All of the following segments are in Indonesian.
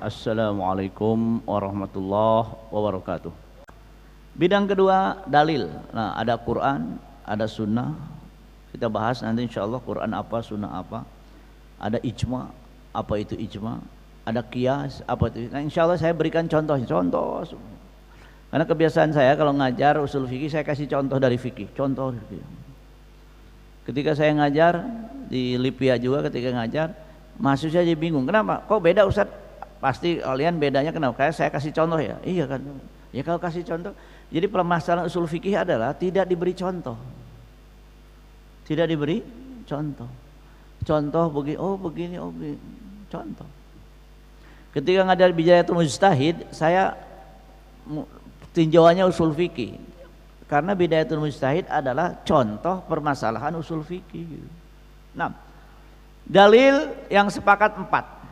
Assalamualaikum warahmatullahi wabarakatuh. Bidang kedua, dalil. Nah, ada Quran, ada sunnah. Kita bahas nanti insyaallah Quran apa, sunnah apa. Ada ijma, apa itu ijma. Ada qiyas, apa itu. Nah, insyaallah saya berikan contoh. Karena kebiasaan saya kalau ngajar usul fikih, saya kasih contoh dari fikih. Contoh. Ketika saya ngajar di Lipia juga, ketika ngajar, mahasiswa jadi bingung. Kenapa? Kok beda Ustaz? Pasti kalian bedanya kenapa? Kayak saya kasih contoh ya. Iya kan. Ya kalau kasih contoh. Jadi permasalahan usul fikih adalah tidak diberi contoh. Tidak diberi contoh. Contoh begini, begini. Contoh. Ketika ngajar Bidayatul Mujtahid, saya tinjauannya usul fikih. Karena Bidayatul Mujtahid adalah contoh permasalahan usul fikih. Nah, dalil yang sepakat 4.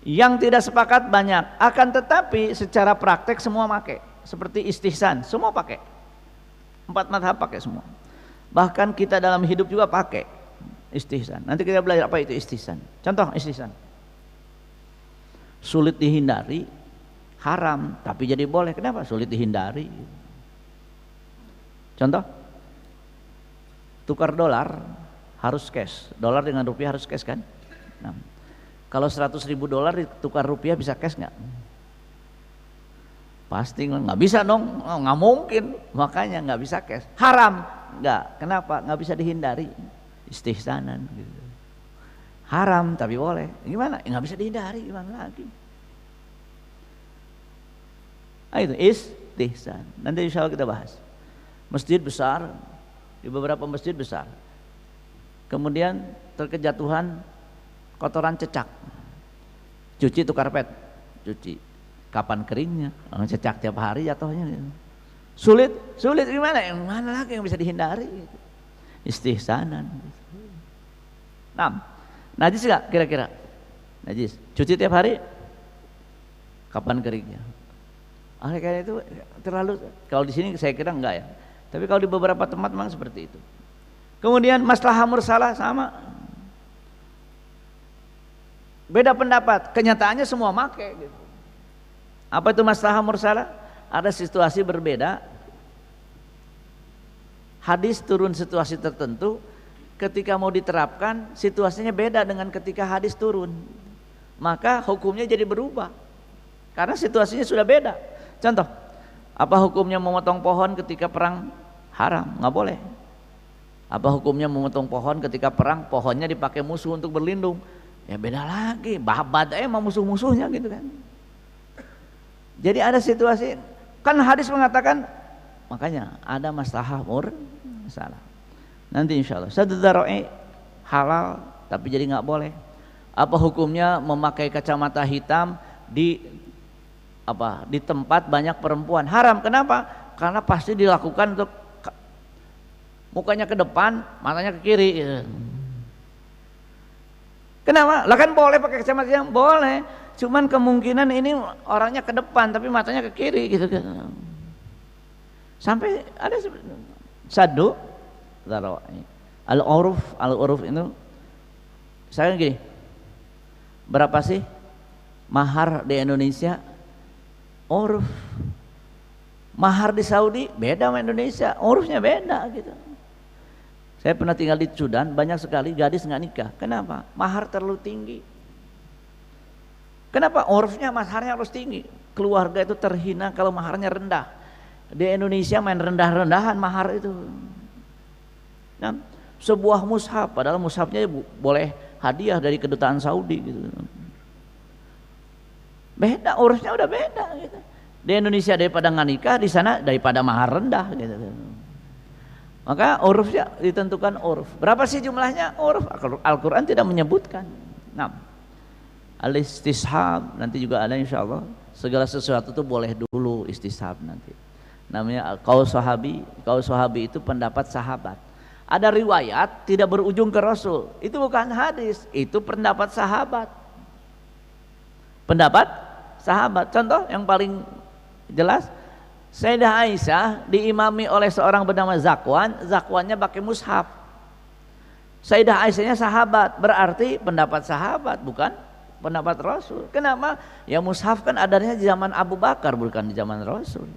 Yang tidak sepakat banyak, akan tetapi secara praktek semua pakai. Seperti istihsan, semua pakai. 4 mazhab pakai semua. Bahkan kita dalam hidup juga pakai istihsan. Nanti kita belajar apa itu istihsan. Contoh istihsan. Sulit dihindari, haram, tapi jadi boleh. Kenapa? Sulit dihindari. Contoh, tukar dolar harus cash. Dolar dengan rupiah harus cash kan? Nah, kalau 100.000 dolar ditukar rupiah bisa cash nggak? Pasti nggak bisa dong, nggak mungkin. Makanya nggak bisa cash. Haram nggak? Kenapa? Nggak bisa dihindari. Istihsanan. Gitu. Haram tapi boleh. Gimana? Nggak bisa dihindari. Gimana lagi? Nah, itu istihsan. Nanti insya Allah kita bahas. Masjid besar, di beberapa masjid besar. Kemudian terkejatuhan kotoran cecak, cuci tuh karpet, cuci. Kapan keringnya? Cecak tiap hari jatuhnya. Sulit gimana? Yang mana lagi yang bisa dihindari? Istihsanan. Nah, najis nggak kira-kira? Najis. Cuci tiap hari? Kapan keringnya? Kayak itu terlalu. Kalau di sini saya kira enggak ya. Tapi kalau di beberapa tempat memang seperti itu. Kemudian maslahah mursalah sama. Beda pendapat, kenyataannya semua make gitu. Apa itu maslahah mursalah? Ada situasi berbeda. Hadis turun situasi tertentu, ketika mau diterapkan situasinya beda dengan ketika hadis turun. Maka hukumnya jadi berubah. Karena situasinya sudah beda. Contoh, apa hukumnya memotong pohon ketika perang? Haram, nggak boleh. Apa hukumnya memotong pohon ketika perang? Pohonnya dipakai musuh untuk berlindung. Ya beda lagi, babat emang musuh-musuhnya gitu kan. Jadi ada situasi, kan hadis mengatakan, makanya ada maslahah mursalah. Nanti insya Allah saddu dzara'i halal, tapi jadi nggak boleh. Apa hukumnya memakai kacamata hitam di tempat banyak perempuan? Haram. Kenapa? Karena pasti dilakukan untuk mukanya ke depan, matanya ke kiri gitu. Kenapa? Lah kan boleh pakai kacamata yang boleh. Cuman kemungkinan ini orangnya ke depan tapi matanya ke kiri gitu kan. Sampai ada saddu dzara'i. Al-uruf itu saya gini. Berapa sih mahar di Indonesia? Uruf. Mahar di Saudi beda sama Indonesia, urufnya beda gitu. Saya pernah tinggal di Sudan, banyak sekali gadis nggak nikah. Kenapa? Mahar terlalu tinggi. Kenapa? Urufnya maharnya harus tinggi. Keluarga itu terhina kalau maharnya rendah. Di Indonesia main rendah-rendahan mahar itu. Nah, sebuah mushaf, padahal mushafnya boleh hadiah dari kedutaan Saudi gitu. Beda, urufnya udah beda gitu. Di Indonesia daripada nggak nikah, di sana daripada mahar rendah gitu. Maka urufnya ditentukan uruf. Berapa sih jumlahnya? Uruf. Al-Quran tidak menyebutkan. Nah, al-istishab nanti juga ada insya Allah. Segala sesuatu itu boleh dulu istishab nanti. Namanya qaul sahabi. Qaul sahabi itu pendapat sahabat. Ada riwayat tidak berujung ke Rasul. Itu bukan hadis, itu pendapat sahabat. Pendapat sahabat. Contoh yang paling jelas, Sayyidah Aisyah diimami oleh seorang bernama Zakwan. Zakwannya pakai mushaf. Sayyidah Aisyahnya sahabat, berarti pendapat sahabat bukan pendapat Rasul. Kenapa? Ya mushaf kan adanya di zaman Abu Bakar, bukan di zaman Rasul.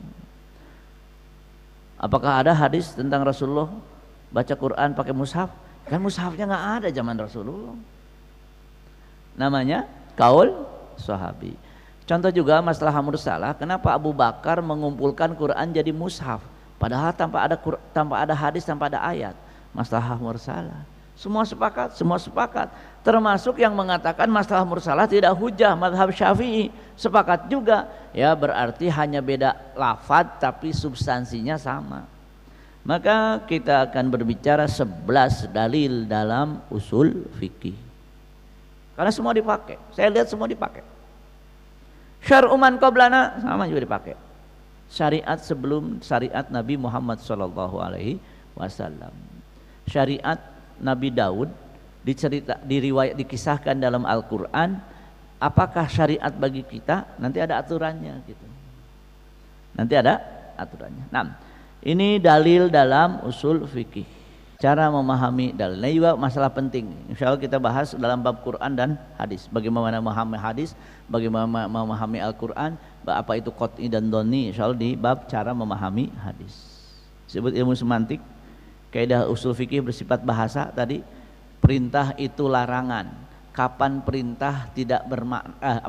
Apakah ada hadis tentang Rasulullah baca Quran pakai mushaf? Kan mushafnya nggak ada zaman Rasulullah. Namanya kaul sahabi. Contoh juga masalah mursalah, kenapa Abu Bakar mengumpulkan Quran jadi mushaf? Padahal tanpa ada hadis, tanpa ada ayat. Masalah mursalah. Semua sepakat. Termasuk yang mengatakan masalah mursalah tidak hujah, mazhab Syafi'i sepakat juga. Ya berarti hanya beda lafadz tapi substansinya sama. Maka kita akan berbicara 11 dalil dalam usul fikih. Karena semua dipakai. Saya lihat semua dipakai. Syar'u man qablana sama juga dipakai. Syariat sebelum syariat Nabi Muhammad sallallahu alaihi wasallam. Syariat Nabi Daud dikisahkan dalam Al-Qur'an, apakah syariat bagi kita? Nanti ada aturannya gitu. Nanti ada aturannya. Nah, ini dalil dalam usul fikih. Cara memahami dalilnya juga masalah penting. Insya Allah kita bahas dalam bab Quran dan hadis. Bagaimana memahami hadis, bagaimana memahami Al-Quran, apa itu qot'i dan doni. Insya Allah di bab cara memahami hadis. Disebut ilmu semantik. Kaidah usul fikih bersifat bahasa tadi. Perintah itu larangan. Kapan perintah tidak bermakna,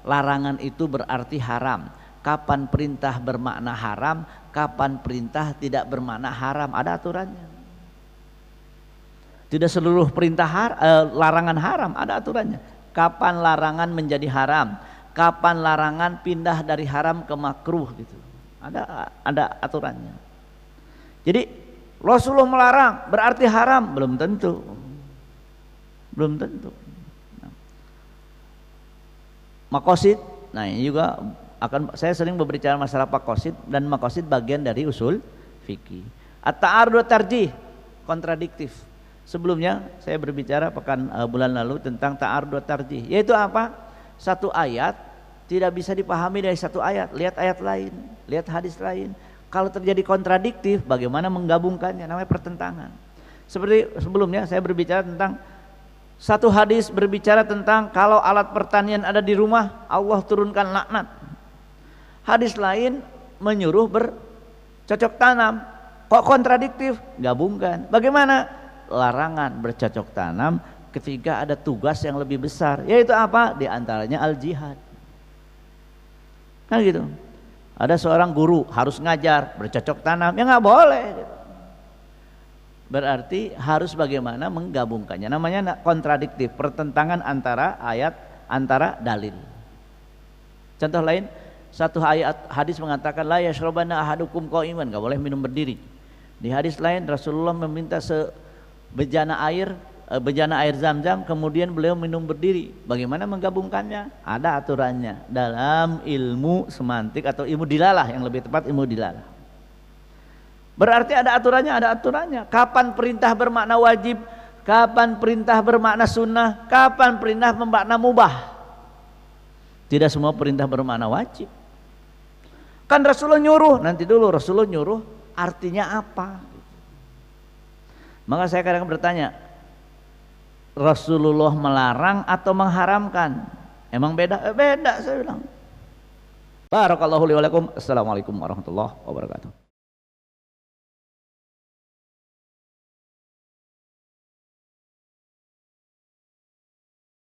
larangan itu berarti haram. Kapan perintah bermakna haram, kapan perintah tidak bermakna haram. Ada aturannya. Tidak seluruh perintah larangan haram, ada aturannya. Kapan larangan menjadi haram, kapan larangan pindah dari haram ke makruh gitu. Ada aturannya. Jadi Rasulullah melarang berarti haram, belum tentu. Belum tentu. Maqasid, nah ini juga saya sering berbicara masalah maqasid, dan maqasid bagian dari usul fikih. At-ta'arud tarjih, kontradiktif. Sebelumnya saya berbicara bulan lalu tentang ta'arud tarjih, yaitu apa? Satu ayat tidak bisa dipahami dari satu ayat, lihat ayat lain, lihat hadis lain. Kalau terjadi kontradiktif, bagaimana menggabungkannya? Namanya pertentangan. Seperti sebelumnya saya berbicara tentang satu hadis berbicara tentang kalau alat pertanian ada di rumah, Allah turunkan laknat. Hadis lain menyuruh bercocok tanam. Kok kontradiktif? Gabungkan. Bagaimana? Larangan bercocok tanam ketika ada tugas yang lebih besar, yaitu apa? Di antaranya al-jihad. Kan gitu. Ada seorang guru harus ngajar, bercocok tanam, ya nggak boleh gitu. Berarti harus bagaimana menggabungkannya. Namanya kontradiktif, pertentangan antara ayat, antara dalil. Contoh lain, satu ayat hadis mengatakan la yashrabanna ahadukum qa'iman, nggak boleh minum berdiri. Di hadis lain Rasulullah meminta bejana air Zam-Zam, kemudian beliau minum berdiri. Bagaimana menggabungkannya? Ada aturannya dalam ilmu semantik atau ilmu dilalah, yang lebih tepat ilmu dilalah. Berarti ada aturannya. Kapan perintah bermakna wajib, kapan perintah bermakna sunnah, kapan perintah bermakna mubah. Tidak semua perintah bermakna wajib. Kan Rasulullah nyuruh, nanti dulu Rasulullah nyuruh artinya apa? Maka saya kadang bertanya, Rasulullah melarang atau mengharamkan? Emang beda? Beda, saya bilang. Barakallahu li wa lakum. Assalamualaikum warahmatullahi wabarakatuh.